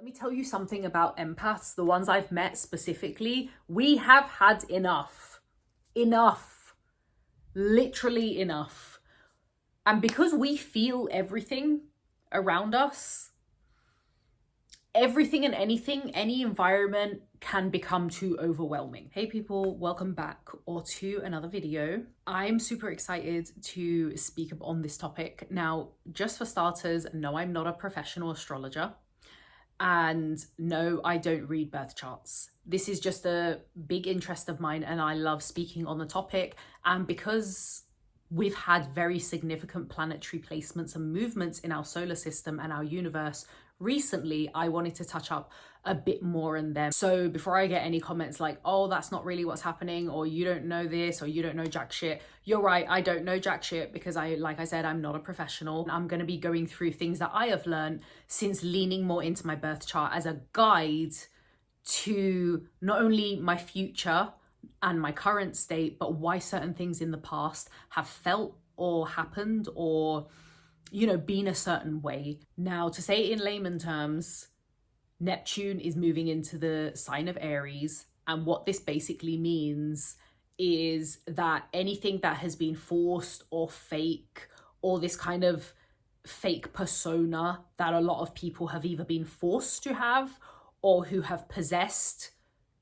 Let me tell you something about empaths, the ones I've met specifically. We have had enough. Enough. Literally enough. And because we feel everything around us, everything and anything, any environment can become too overwhelming. Hey people, welcome back or to another video. I'm super excited to speak on this topic. Now, just for starters, no, I'm not a professional astrologer. And no, I don't read birth charts. This is just a big interest of mine and I love speaking on the topic. And because we've had very significant planetary placements and movements in our solar system and our universe recently, I wanted to touch up a bit more on them. So before I get any comments like, oh, that's not really what's happening, or you don't know this, or you don't know jack shit, you're right, I don't know jack shit because like I said, I'm not a professional. I'm going to be going through things that I have learned since leaning more into my birth chart as a guide to not only my future and my current state, but why certain things in the past have felt or happened or, you know, been a certain way. Now, to say it in layman terms, Neptune is moving into the sign of Aries. And what this basically means is that anything that has been forced or fake, or this kind of fake persona that a lot of people have either been forced to have or who have possessed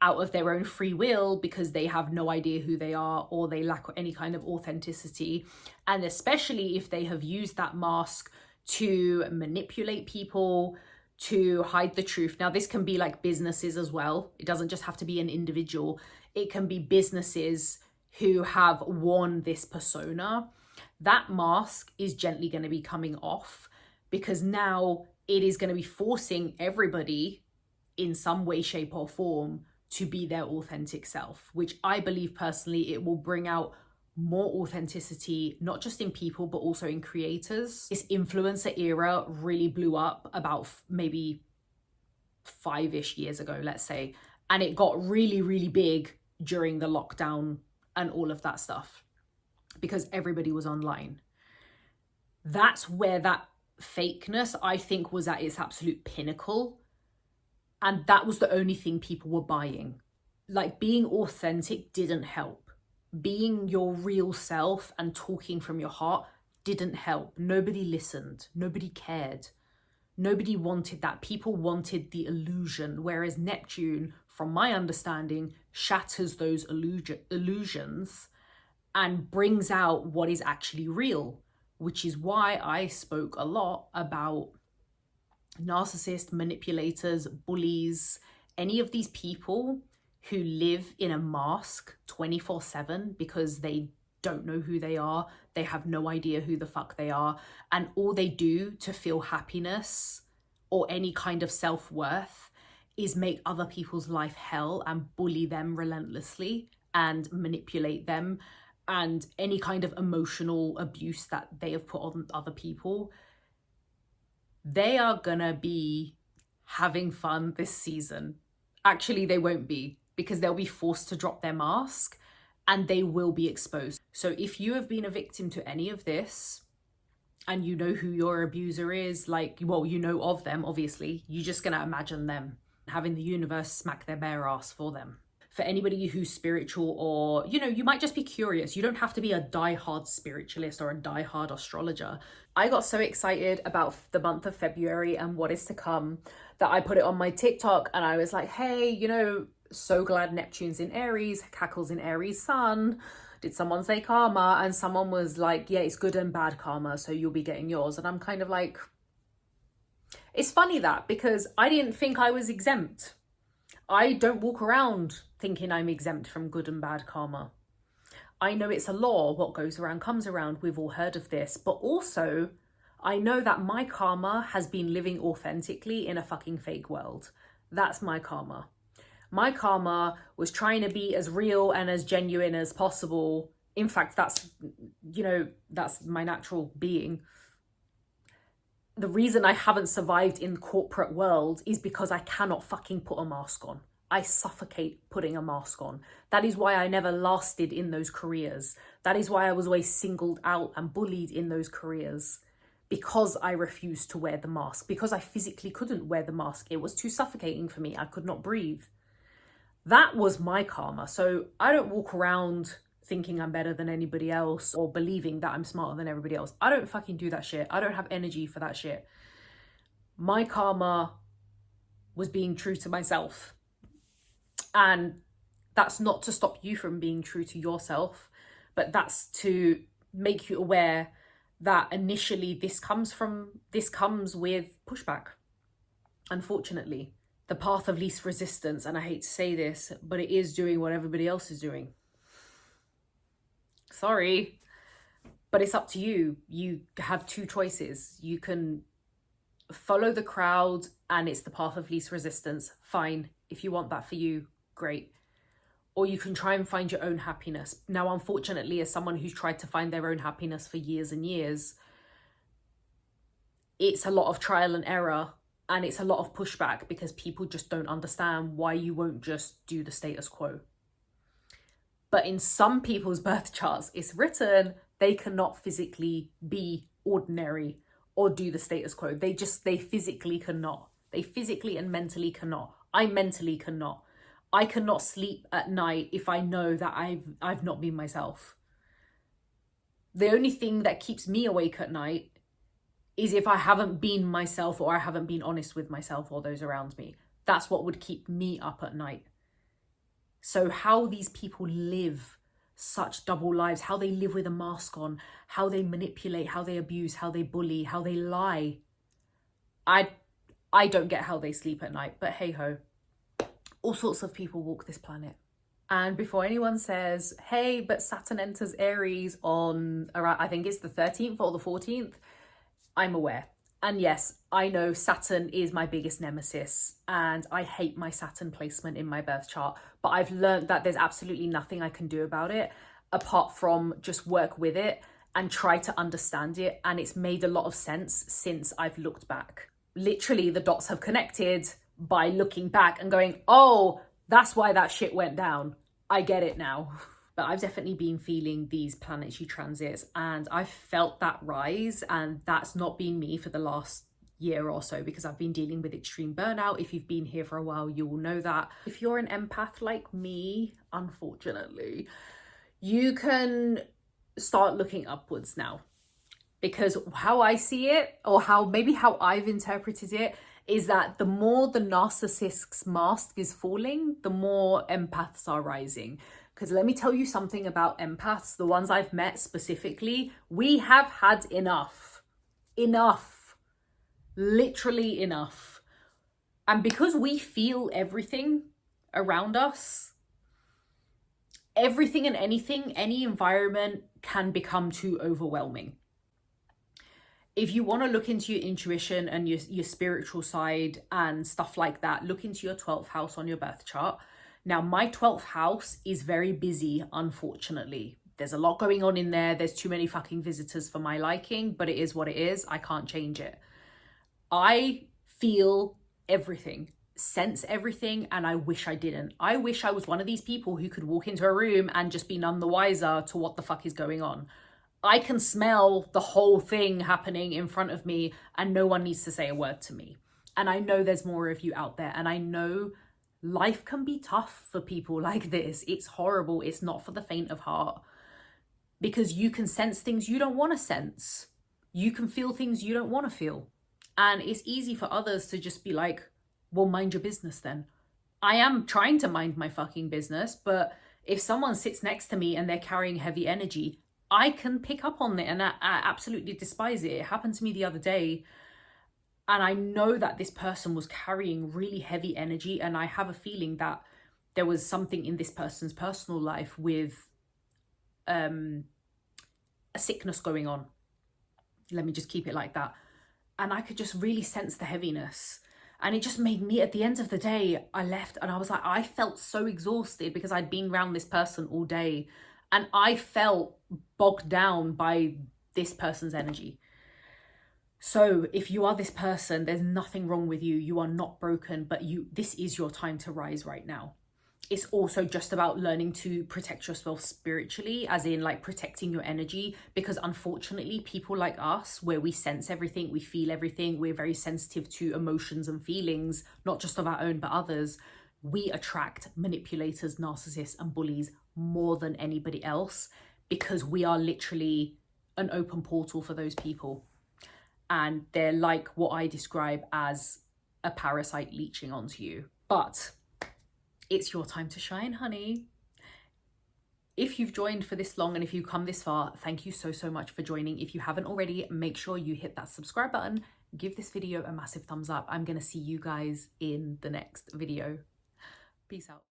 out of their own free will because they have no idea who they are or they lack any kind of authenticity. And especially if they have used that mask to manipulate people, to hide the truth. Now, this can be like businesses as well. It doesn't just have to be an individual. It can be businesses who have worn this persona. That mask is gently going to be coming off because now it is going to be forcing everybody in some way, shape or form to be their authentic self, which I believe personally it will bring out more authenticity, not just in people, but also in creators. This influencer era really blew up about maybe 5-ish years ago, let's say. And it got really, really big during the lockdown and all of that stuff because everybody was online. That's where that fakeness, I think, was at its absolute pinnacle. And that was the only thing people were buying. Like, being authentic didn't help. Being your real self and talking from your heart didn't help. Nobody listened. Nobody cared. Nobody wanted that. People wanted the illusion. Whereas Neptune, from my understanding, shatters those illusions and brings out what is actually real, which is why I spoke a lot about narcissists, manipulators, bullies, any of these people who live in a mask 24/7 because they don't know who they are, they have no idea who the fuck they are, and all they do to feel happiness or any kind of self-worth is make other people's life hell and bully them relentlessly and manipulate them, and any kind of emotional abuse that they have put on other people. They are gonna be having fun this season. Actually, they won't be, because they'll be forced to drop their mask and they will be exposed. So if you have been a victim to any of this and you know who your abuser is, like, well, you know of them, obviously, you're just gonna imagine them having the universe smack their bare ass for them. For anybody who's spiritual, or, you know, you might just be curious. You don't have to be a diehard spiritualist or a diehard astrologer. I got so excited about the month of February and what is to come that I put it on my TikTok and I was like, hey, you know, so glad Neptune's in Aries, Cackle's in Aries sun. Did someone say karma? And someone was like, yeah, it's good and bad karma, so you'll be getting yours. And I'm kind of like, it's funny that, because I didn't think I was exempt. I don't walk around thinking I'm exempt from good and bad karma. I know it's a law, what goes around comes around, we've all heard of this, but also I know that my karma has been living authentically in a fucking fake world. That's my karma. My karma was trying to be as real and as genuine as possible. In fact, that's, you know, that's my natural being. The reason I haven't survived in the corporate world is because I cannot fucking put a mask on. I suffocate putting a mask on. That is why I never lasted in those careers. That is why I was always singled out and bullied in those careers. because I refused to wear the mask, because I physically couldn't wear the mask. It was too suffocating for me. I could not breathe. That was my karma. So I don't walk around thinking I'm better than anybody else or believing that I'm smarter than everybody else. I don't fucking do that shit. I don't have energy for that shit. My karma was being true to myself. And that's not to stop you from being true to yourself, but that's to make you aware that initially this comes with pushback. Unfortunately, the path of least resistance, and I hate to say this, but it is doing what everybody else is doing. Sorry, but it's up to you. You have two choices. You can follow the crowd and it's the path of least resistance. Fine. If you want that for you, great. Or you can try and find your own happiness. Now, unfortunately, as someone who's tried to find their own happiness for years and years, it's a lot of trial and error and it's a lot of pushback because people just don't understand why you won't just do the status quo. But in some people's birth charts, it's written they cannot physically be ordinary or do the status quo. They physically cannot. They physically and mentally cannot. I mentally cannot. I cannot sleep at night if I know that I've not been myself. The only thing that keeps me awake at night is if I haven't been myself or I haven't been honest with myself or those around me. That's what would keep me up at night. So how these people live such double lives, how they live with a mask on, how they manipulate, how they abuse, how they bully, how they lie. I don't get how they sleep at night, but hey ho. All sorts of people walk this planet. And before anyone says, hey, but Saturn enters Aries on around, I think it's the 13th or the 14th, I'm aware. And yes, I know Saturn is my biggest nemesis and I hate my Saturn placement in my birth chart, but I've learned that there's absolutely nothing I can do about it apart from just work with it and try to understand it. And it's made a lot of sense since I've looked back. Literally, the dots have connected by looking back and going, oh, that's why that shit went down. I get it now. But I've definitely been feeling these planetary transits and I've felt that rise, and that's not been me for the last year or so because I've been dealing with extreme burnout. If you've been here for a while, you will know that. If you're an empath like me, unfortunately, you can start looking upwards now, because how I see it, or how I've interpreted it, is that the more the narcissist's mask is falling, the more empaths are rising. Because let me tell you something about empaths, the ones I've met specifically, we have had enough, literally enough. And because we feel everything around us, everything and anything, any environment can become too overwhelming. If you want to look into your intuition and your spiritual side and stuff like that, look into your 12th house on your birth chart. Now, my 12th house is very busy, unfortunately. There's a lot going on in there. There's too many fucking visitors for my liking, but it is what it is. I can't change it. I feel everything, sense everything, and I wish I didn't. I wish I was one of these people who could walk into a room and just be none the wiser to what the fuck is going on. I can smell the whole thing happening in front of me and no one needs to say a word to me. And I know there's more of you out there, and I know life can be tough for people like this. It's horrible. It's not for the faint of heart, because you can sense things you don't want to sense. You can feel things you don't want to feel. And it's easy for others to just be like, well, mind your business then. I am trying to mind my fucking business, but if someone sits next to me and they're carrying heavy energy, I can pick up on it, and I absolutely despise it. It happened to me the other day. And I know that this person was carrying really heavy energy, and I have a feeling that there was something in this person's personal life with a sickness going on. Let me just keep it like that. And I could just really sense the heaviness. And it just made me, at the end of the day, I left and I was like, I felt so exhausted because I'd been around this person all day. And I felt bogged down by this person's energy. So if you are this person, there's nothing wrong with you. You are not broken, but this is your time to rise right now. It's also just about learning to protect yourself spiritually, as in like protecting your energy, because unfortunately people like us, where we sense everything, we feel everything, we're very sensitive to emotions and feelings, not just of our own but others, we attract manipulators, narcissists and bullies more than anybody else, because we are literally an open portal for those people. And they're like what I describe as a parasite leeching onto you. But it's your time to shine, honey. If you've joined for this long and if you've come this far, thank you so much for joining. If you haven't already, make sure you hit that subscribe button, give this video a massive thumbs up. I'm going to see you guys in the next video. Peace out.